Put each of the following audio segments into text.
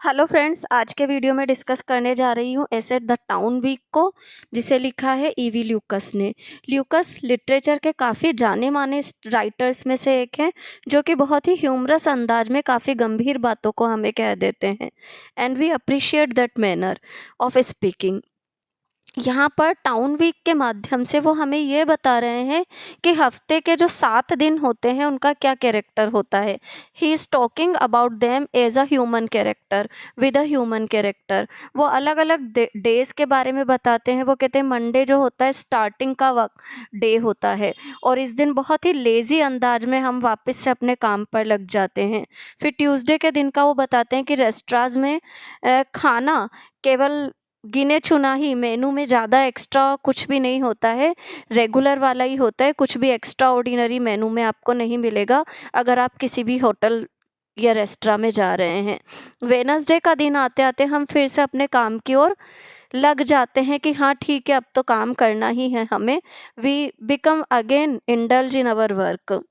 Hello friends, आज के video में डिस्कस करने जा रही हूँ एसेट द टाउन वीक को, जिसे लिखा है ईवी ल्यूकस ने। ल्यूकस लिटरेचर के काफ़ी जाने माने राइटर्स में से एक हैं, जो कि बहुत ही ह्यूमरस अंदाज में काफ़ी गंभीर बातों को हमें कह देते हैं। And we appreciate that manner of speaking. यहाँ पर टाउन वीक के माध्यम से वो हमें ये बता रहे हैं कि हफ्ते के जो 7 दिन होते हैं उनका क्या कैरेक्टर होता है। He is talking about them as a human character, with a human character. वो अलग अलग डेज के बारे में बताते हैं। वो कहते हैं मंडे जो होता है स्टार्टिंग का वक्त डे होता है, और इस दिन बहुत ही लेज़ी अंदाज में हम वापस से अपने काम पर लग जाते हैं। फिर ट्यूसडे के दिन का वो बताते हैं कि रेस्टोरेंट्स में खाना केवल गिने चुना ही, मेनू में ज़्यादा एक्स्ट्रा कुछ भी नहीं होता है, रेगुलर वाला ही होता है। कुछ भी एक्स्ट्रा ऑर्डिनरी मेनू में आपको नहीं मिलेगा अगर आप किसी भी होटल या रेस्टोरेंट में जा रहे हैं। वेडनेसडे का दिन आते आते हम फिर से अपने काम की ओर लग जाते हैं कि हाँ ठीक है, अब तो काम करना ही है हमें। We become again indulge in our work.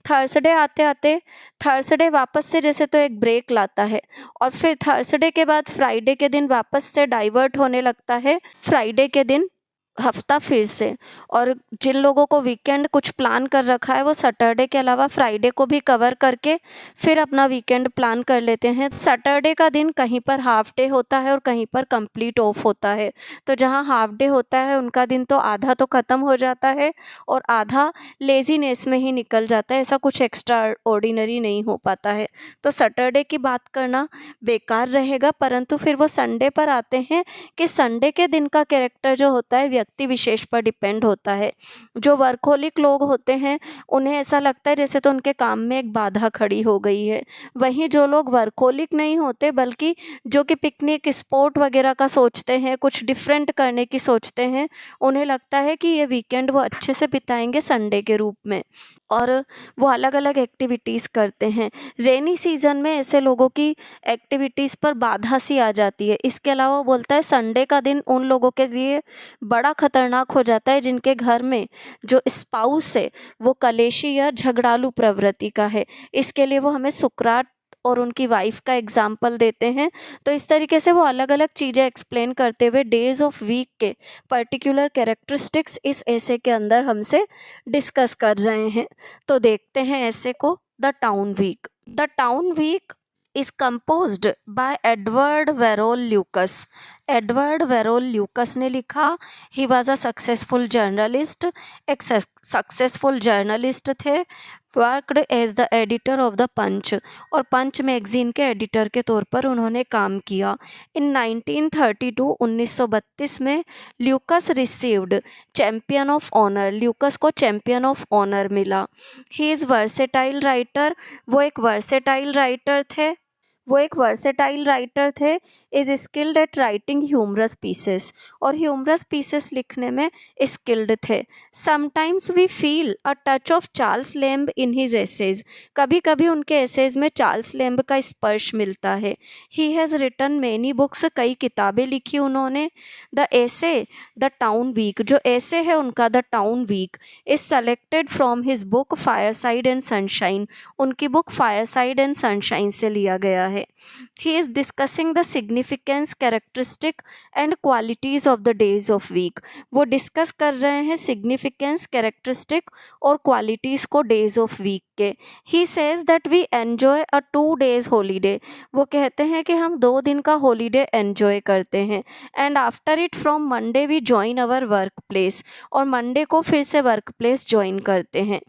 Thursday आते आते, थर्सडे वापस से जैसे तो एक ब्रेक लाता है, और फिर थर्सडे के बाद फ्राइडे के दिन वापस से डाइवर्ट होने लगता है। फ्राइडे के दिन हफ्ता फिर से, और जिन लोगों को वीकेंड कुछ प्लान कर रखा है वो सैटरडे के अलावा फ्राइडे को भी कवर करके फिर अपना वीकेंड प्लान कर लेते हैं। सैटरडे का दिन कहीं पर हाफ डे होता है और कहीं पर कंप्लीट ऑफ होता है। तो जहाँ हाफ डे होता है उनका दिन तो आधा तो ख़त्म हो जाता है और आधा लेजीनेस में ही निकल जाता है। ऐसा कुछ एक्स्ट्रा ऑर्डिनरी नहीं हो पाता है। तो सैटरडे की बात करना बेकार रहेगा, परंतु फिर वो संडे पर आते हैं कि संडे के दिन का कैरेक्टर जो होता है व्यक्ति विशेष पर डिपेंड होता है। जो वर्कहोलिक लोग होते हैं उन्हें ऐसा लगता है जैसे तो उनके काम में एक बाधा खड़ी हो गई है। वहीं जो लोग वर्कहोलिक नहीं होते बल्कि जो कि पिकनिक स्पॉट वगैरह का सोचते हैं, कुछ डिफरेंट करने की सोचते हैं, उन्हें लगता है कि ये वीकेंड वो अच्छे से बिताएंगे संडे के रूप में, और वो अलग अलग एक्टिविटीज़ करते हैं। रेनी सीज़न में ऐसे लोगों की एक्टिविटीज़ पर बाधा सी आ जाती है। इसके अलावा वो बोलता है संडे का दिन उन लोगों के लिए बड़ा खतरनाक हो जाता है जिनके घर में जो स्पाउस है वो कलेशी या झगड़ालू प्रवृत्ति का है। इसके लिए वो हमें सुकरात और उनकी वाइफ का एग्जाम्पल देते हैं। तो इस तरीके से वो अलग अलग चीज़ें एक्सप्लेन करते हुए डेज ऑफ वीक के पर्टिकुलर कैरेक्टरिस्टिक्स इस ऐसे के अंदर हमसे डिस्कस कर रहे हैं। तो देखते हैं ऐसे को, the town week. The town week is composed by Edward Verrall Lucas. Edward Verrall Lucas ने लिखा। He was a successful journalist, एक सक्सेसफुल जर्नलिस्ट थे। Worked as the editor of the Punch, और पंच मैगजीन के editor के तौर पर उन्होंने काम किया। इन 1932 1932 में Lucas received champion of honour, Lucas को चैम्पियन ऑफ ऑनर मिला। ही इज़ वर्सेटाइल राइटर, वो एक वर्सेटाइल राइटर थे। Is skilled at writing humorous pieces, और ह्यूमरस पीसेस लिखने में स्किल्ड थे। Sometimes we feel a touch of Charles Lamb in his essays, कभी कभी उनके एसेज में चार्ल्स लैम्ब का स्पर्श मिलता है। He has written many books, कई किताबें लिखी उन्होंने। The essay the town week, जो एसे है उनका the town week, is selected from his book fireside and sunshine, उनकी बुक फायरसाइड एंड सनशाइन से लिया गया है। He is discussing the significance, characteristic and qualities of the days of week. वो discuss कर रहे हैं सिग्निफिकेंस, कैरेक्टरिस्टिक और क्वालिटीज को डेज ऑफ वीक के। He says that we enjoy a 2 days holiday. वो कहते हैं कि हम 2 दिन का हॉलीडे एंजॉय करते हैं। And after it from Monday we join our work place, और मंडे को फिर से वर्क प्लेस ज्वाइन करते हैं।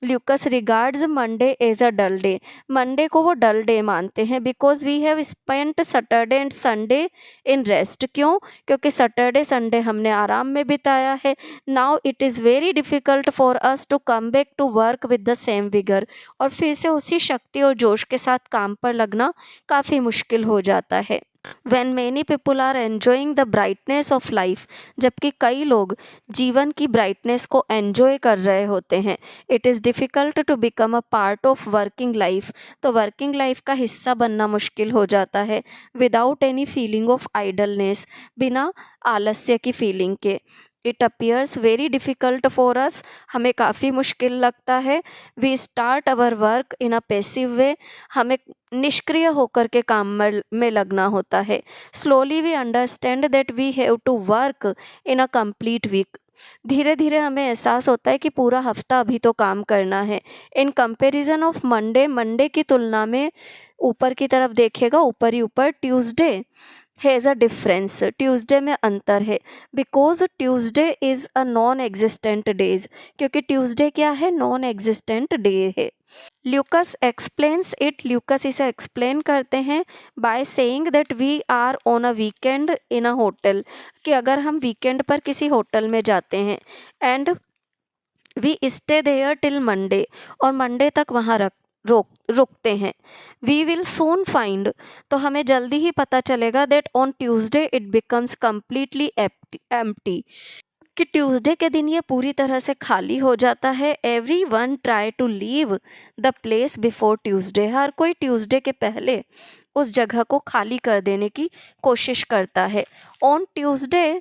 Lucas regards Monday as a dull day, Monday को वो डल डे मानते हैं। Because we have spent Saturday and Sunday in rest, क्यों? क्योंकि सैटरडे संडे हमने आराम में बिताया है। Now it is very difficult for us to come back to work with the same vigour, और फिर से उसी शक्ति और जोश के साथ काम पर लगना काफ़ी मुश्किल हो जाता है। When many people are enjoying the brightness of life, जबकि कई लोग जीवन की ब्राइटनेस को एंजॉय कर रहे होते हैं, it is difficult to become a part of working life, तो वर्किंग लाइफ का हिस्सा बनना मुश्किल हो जाता है। Without any feeling of idleness, बिना आलस्य की फीलिंग के। It appears very difficult for us, हमें काफ़ी मुश्किल लगता है। We start our work in a passive way, हमें निष्क्रिय होकर के काम में लगना होता है। Slowly we understand that we have to work in a complete week, धीरे धीरे हमें एहसास होता है कि पूरा हफ्ता अभी तो काम करना है। In comparison of Monday, Monday की तुलना में ऊपर की तरफ देखिएगा, ऊपर ही ऊपर Tuesday has a difference, Tuesday में अंतर है। Because Tuesday is a non existent days, क्योंकि ट्यूसडे क्या है, नॉन एग्जिस्टेंट डे है। ल्यूकस एक्सप्लेन्स इट, ल्यूकस इसे एक्सप्लेन करते हैं by saying that we are on a weekend in a hotel, कि अगर हम वीकेंड पर किसी होटल में जाते हैं and we stay there till Monday, और मंडे तक वहाँ रुकते हैं। वी विल सून फाइंड, तो हमें जल्दी ही पता चलेगा that on Tuesday it becomes completely empty, कि ट्यूसडे के दिन ये पूरी तरह से खाली हो जाता है। Every one try to leave the place before Tuesday, हर कोई ट्यूसडे के पहले उस जगह को खाली कर देने की कोशिश करता है। On Tuesday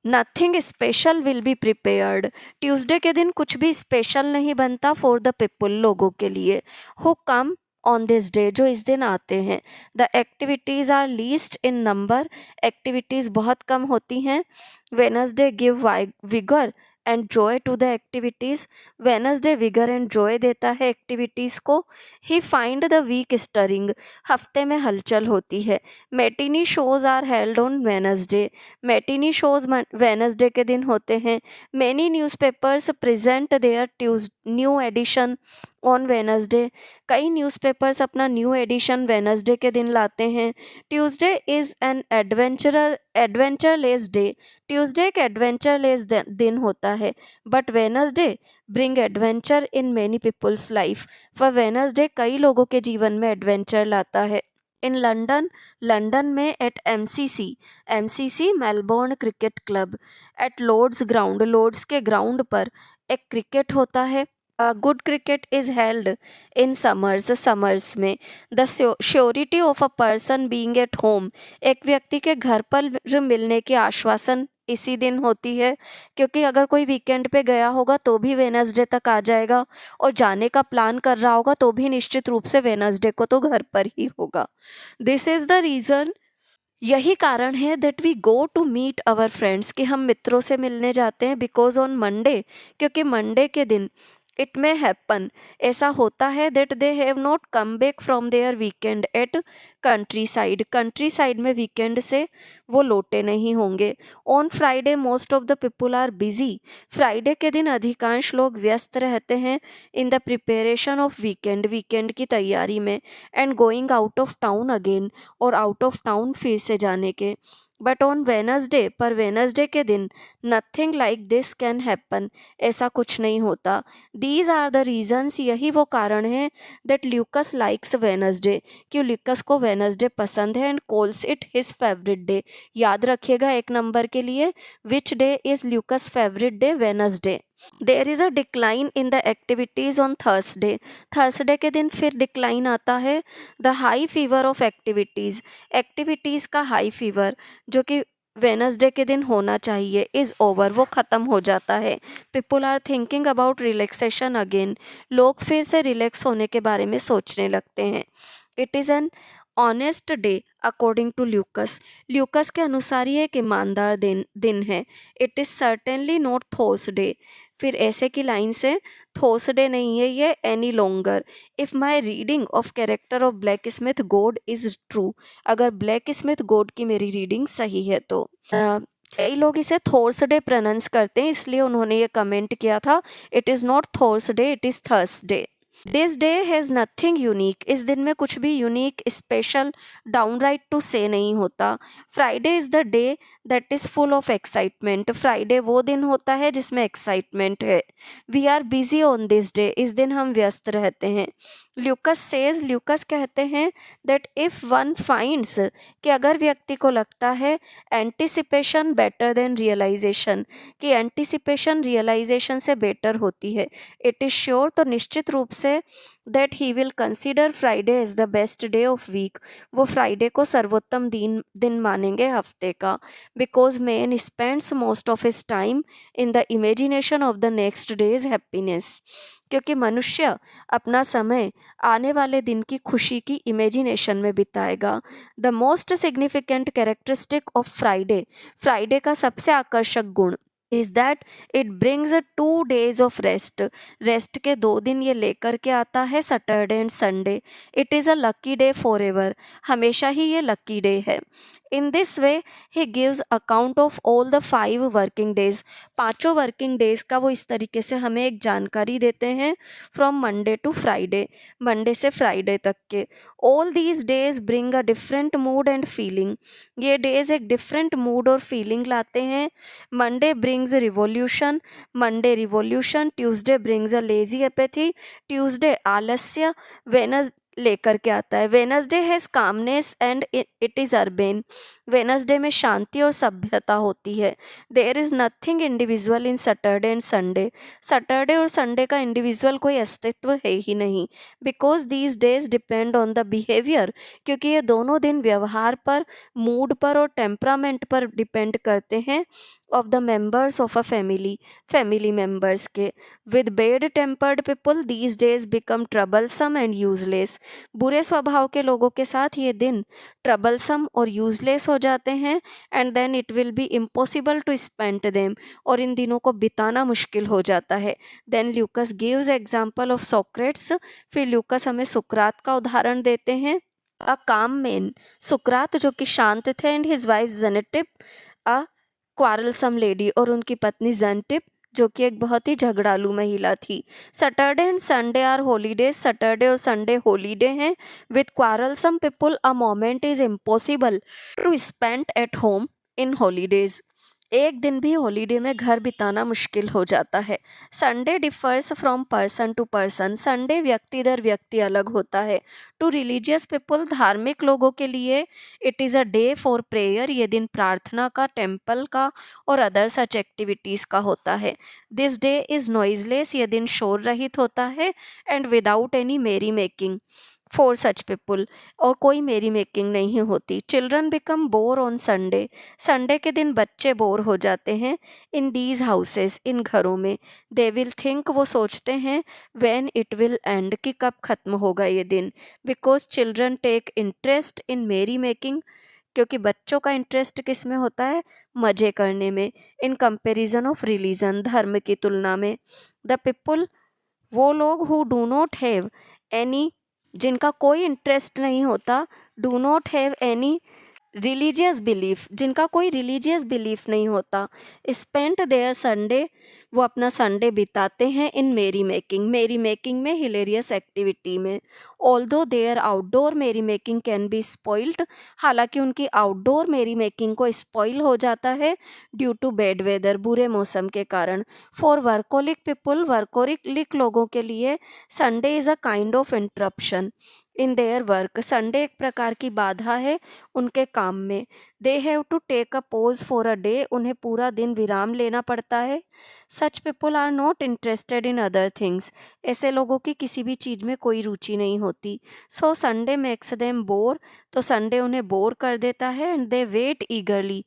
nothing special will be prepared, Tuesday के दिन कुछ भी स्पेशल नहीं बनता फॉर द पीपल, लोगों के लिए, who come on this day, जो इस दिन आते हैं। The activities are least in number, activities बहुत कम होती हैं। Wednesday give vigour and joy to the activities, Wednesday vigour and joy देता है एक्टिविटीज़ को। He find the week stirring, हफ्ते में हलचल होती है। Matinee shows are held on Wednesday, matinee shows Wednesday के दिन होते हैं। Many newspapers present their new addition on Wednesday, कई न्यूज़पेपर्स अपना न्यू एडिशन वेनसडे के दिन लाते हैं। Tuesday is an adventureless day, Tuesday एक एडवेंचरलेस दिन होता है। But Wednesday bring adventure in many people's life, वह वेनसडे कई लोगों के जीवन में एडवेंचर लाता है। इन लंदन, लंदन में at MCC Melbourne cricket club, at Lord's ground, Lord's के ग्राउंड पर एक क्रिकेट होता है। Good cricket is held in summers, summers में। The surety of a person being at home, एक व्यक्ति के घर पर मिलने की आश्वासन इसी दिन होती है, क्योंकि अगर कोई वीकेंड पे गया होगा तो भी वेनसडे तक आ जाएगा, और जाने का प्लान कर रहा होगा तो भी निश्चित रूप से वेनसडे को तो घर पर ही होगा। दिस इज़ द रीज़न, यही कारण है that we go to meet our friends, कि हम मित्रों से मिलने जाते हैं। बिकॉज ऑन मंडे, क्योंकि मंडे के दिन इट मे हैपन, ऐसा होता है that they have not come back from their weekend at country side, country side में वीकेंड से वो लौटे नहीं होंगे। On Friday most of the people are busy, Friday के दिन अधिकांश लोग व्यस्त रहते हैं in the preparation of weekend, weekend की तैयारी में, and going out of town again, और आउट ऑफ टाउन फिर से जाने के। बट ऑन वेनसडे, पर वेनसडे के दिन nothing like this can happen, ऐसा कुछ नहीं होता। दीज आर द रीजन्स, यही वो कारण है दैट ल्यूकस लाइक्स वेनसडे, कि ल्यूकस को वेनसडे पसंद है, and calls it his favourite day. याद रखिएगा एक नंबर के लिए, which day is Lucas favourite day, Wednesday. There is a decline in the activities on Thursday, Thursday के दिन फिर डिक्लाइन आता है। The high fever of activities, activities का हाई फीवर जो कि वेनसडे के दिन होना चाहिए, इज़ ओवर, वो ख़त्म हो जाता है। People are thinking about relaxation again, लोग फिर से रिलैक्स होने के बारे में सोचने लगते हैं। It is an honest day according to Lucas, Lucas के अनुसार ये एक ईमानदार दिन है। It is certainly not Thursday, फिर ऐसे की लाइन से, थर्सडे नहीं है ये any longer. If my reading of character of blacksmith god is true, अगर ब्लैक स्मिथ गॉड की मेरी रीडिंग सही है तो। कई लोग इसे थर्सडे प्रोनाउंस करते हैं, इसलिए उन्होंने ये कमेंट किया था, it is not Thursday, it is Thursday. This day has nothing unique, इस दिन में कुछ भी यूनिक, स्पेशल, डाउनराइट टू से नहीं होता। Friday is the day that is full of excitement, Friday वो दिन होता है जिसमें एक्साइटमेंट है। We are busy on this day, इस दिन हम व्यस्त रहते हैं। ल्यूकस सेज, ल्यूकस कहते हैं दैट इफ़ वन फाइंड्स, कि अगर व्यक्ति को लगता है एंटिसिपेशन बेटर देन रियलाइजेशन, कि एंटिसिपेशन रियलाइजेशन से बेटर होती है, इट इज़ श्योर, तो निश्चित रूप से से that he will consider Friday as the best day of week. वो फ्राइडे को सर्वोत्तम दिन मानेंगे हफ्ते का। Because man spends most of his time in the imagination of the next days happiness. क्योंकि मनुष्य अपना समय आने वाले दिन की खुशी की इमेजिनेशन में बिताएगा। The most significant characteristic of Friday, Friday का सबसे आकर्षक गुण is that it brings 2 days of rest. Rest के 2 दिन ये लेकर के आता है, Saturday and Sunday. It is a lucky day forever, हमेशा ही ये लकी डे है। In this way he gives account of all the 5 working days. 5 working days का वो इस तरीके से हमें एक जानकारी देते हैं, from Monday to Friday, Monday से फ्राइडे तक के। All these days bring a different mood and feeling. ये डेज एक डिफरेंट मूड और फीलिंग लाते हैं। Monday brings revolution, Monday revolution. Tuesday brings a lazy apathy, Tuesday आलस्य। वेनस लेकर के आता है, Wednesday has calmness and it is urbane. Wednesday में शांति और सभ्यता होती है। There is nothing individual in Saturday and Sunday. Saturday और संडे का इंडिविजुअल कोई अस्तित्व है ही नहीं। Because these days depend on the behaviour, क्योंकि ये दोनों दिन व्यवहार पर, मूड पर और टेम्परामेंट पर डिपेंड करते हैं of the members of a family members के। With bad tempered people these days become troublesome and useless. बुरे स्वभाव के लोगों के साथ ये दिन ट्रबलसम और यूजलेस हो जाते हैं। And then it will be impossible to spend them, और इन दिनों को बिताना मुश्किल हो जाता है। Then Lucas gives example of Socrates. फिर ल्यूकस हमें सुकरात का उदाहरण देते हैं। अ काम मैन, सुकरात जो कि शांत थे, and his wife Xanthippe a quarrelsome lady, और उनकी पत्नी जेनेटिप जो कि एक बहुत ही झगड़ालू महिला थी। Saturday and Sunday are holidays, Saturday और संडे हॉलीडे हैं। With quarrelsome people a moment is impossible to spend at home in holidays. एक दिन भी हॉलीडे में घर बिताना मुश्किल हो जाता है। Sunday differs from person to person, Sunday व्यक्ति दर व्यक्ति अलग होता है। टू रिलीजियस पीपल, धार्मिक लोगों के लिए it is a day for prayer, ये दिन प्रार्थना का, टेम्पल का और अदर सच एक्टिविटीज़ का होता है। दिस डे इज़ नॉइजलेस, ये दिन शोर रहित होता है। एंड विदाउट एनी मेरी मेकिंग फॉर सच पीपल, और कोई मेरी मेकिंग नहीं होती। Children become bore on Sunday, Sunday के दिन बच्चे बोर हो जाते हैं। इन दीज हाउसेस, इन घरों में। दे विल थिंक, वो सोचते हैं, व्हेन इट विल एंड, कि कब खत्म होगा ये दिन। Because children take interest in merry making, क्योंकि बच्चों का इंटरेस्ट किस में होता है, मज़े करने में। इन कंपेरिजन ऑफ रिलीजन, धर्म की तुलना में। द पीपल, वो लोग who do not have any, जिनका कोई इंटरेस्ट नहीं होता, do not have any religious belief, जिनका कोई रिलीजियस बिलीफ नहीं होता, स्पेंट देयर संडे, वो अपना संडे बिताते हैं इन मेरी मेकिंग, मेरी मेकिंग में, हिलेरियस एक्टिविटी में। ऑल्दो देयर आउटडोर मेरी मेकिंग कैन बी स्पॉइल्ड, हालांकि उनकी आउटडोर मेरी मेकिंग को स्पॉइल हो जाता है ड्यू टू बैड वेदर, बुरे मौसम के कारण। फॉर वर्कोलिक पीपल, वर्कोलिक लोगों के लिए Sunday is a kind of interruption in their work, Sunday एक प्रकार की बाधा है उनके काम में। They have to take a pause for a day, उन्हें पूरा दिन विराम लेना पड़ता है। Such people are not interested in other things, ऐसे लोगों की किसी भी चीज़ में कोई रुचि नहीं होती। So Sunday makes them bore, तो संडे उन्हें बोर कर देता है। And they wait eagerly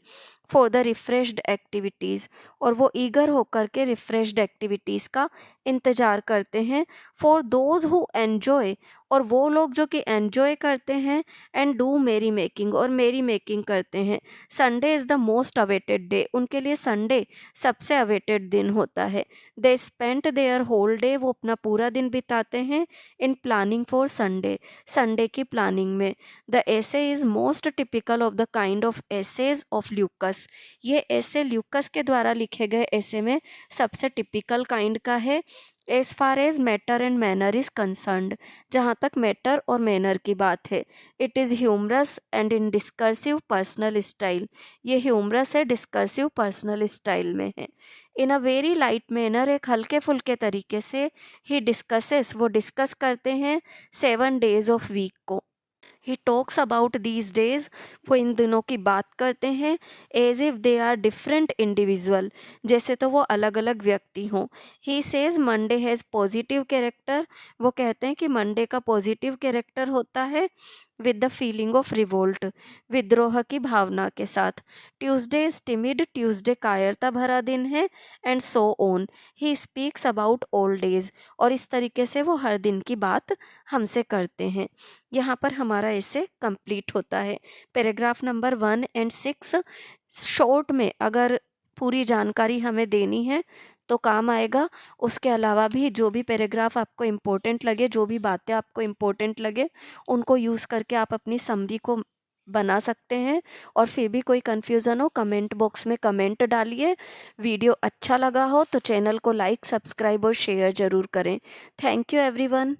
for the refreshed activities, और वो ईगर होकर के रिफ्रेश्ड एक्टिविटीज़ का इंतज़ार करते हैं। फॉर दोज हु एन्जॉय, और वो लोग जो कि एन्जॉय करते हैं। एंड डू मेरी मेकिंग, और मेरी मेकिंग करते हैं। Sunday is the most awaited day, उनके लिए संडे सबसे अवेटेड दिन होता है। They spent their whole day, वो अपना पूरा दिन बिताते हैं in planning for Sunday, Sunday की प्लानिंग में। The essay is most typical of the kind of essays of Lucas, ये एसे ल्यूकस के द्वारा लिखे गए एसे में सबसे टिपिकल काइंड का है। As far as matter and manner is concerned, जहाँ तक मैटर और मैनर की बात है। It is humorous and in discursive personal style, ये ह्यूमरस है, डिस्कर्सिव पर्सनल स्टाइल में है। In a very light manner, एक हल्के फुल्के तरीके से ही डिस्कसेस, वो डिस्कस करते हैं 7 days ऑफ वीक को। He talks about these days, वो इन दिनों की बात करते हैं as if they are different individual, जैसे तो वो अलग अलग व्यक्ति हों। He says Monday has positive character, वो कहते हैं कि मंडे का पॉजिटिव कैरेक्टर होता है with the feeling of revolt, विद्रोह की भावना के साथ। ट्यूसडे इज टिमिड, ट्यूसडे कायरता भरा दिन है, and so on. He speaks about old days, और इस तरीके से वो हर दिन की बात हमसे करते हैं। यहाँ पर हमारा इसे कंप्लीट होता है। पैराग्राफ नंबर 1 और 6 शॉर्ट में अगर पूरी जानकारी हमें देनी है तो काम आएगा। उसके अलावा भी जो भी पैराग्राफ आपको इम्पोर्टेंट लगे, जो भी बातें आपको इम्पोर्टेंट लगे, उनको यूज़ करके आप अपनी समरी को बना सकते हैं। और फिर भी कोई कन्फ्यूज़न हो कमेंट बॉक्स में कमेंट डालिए। वीडियो अच्छा लगा हो तो चैनल को लाइक, सब्सक्राइब और शेयर ज़रूर करें। Thank you everyone.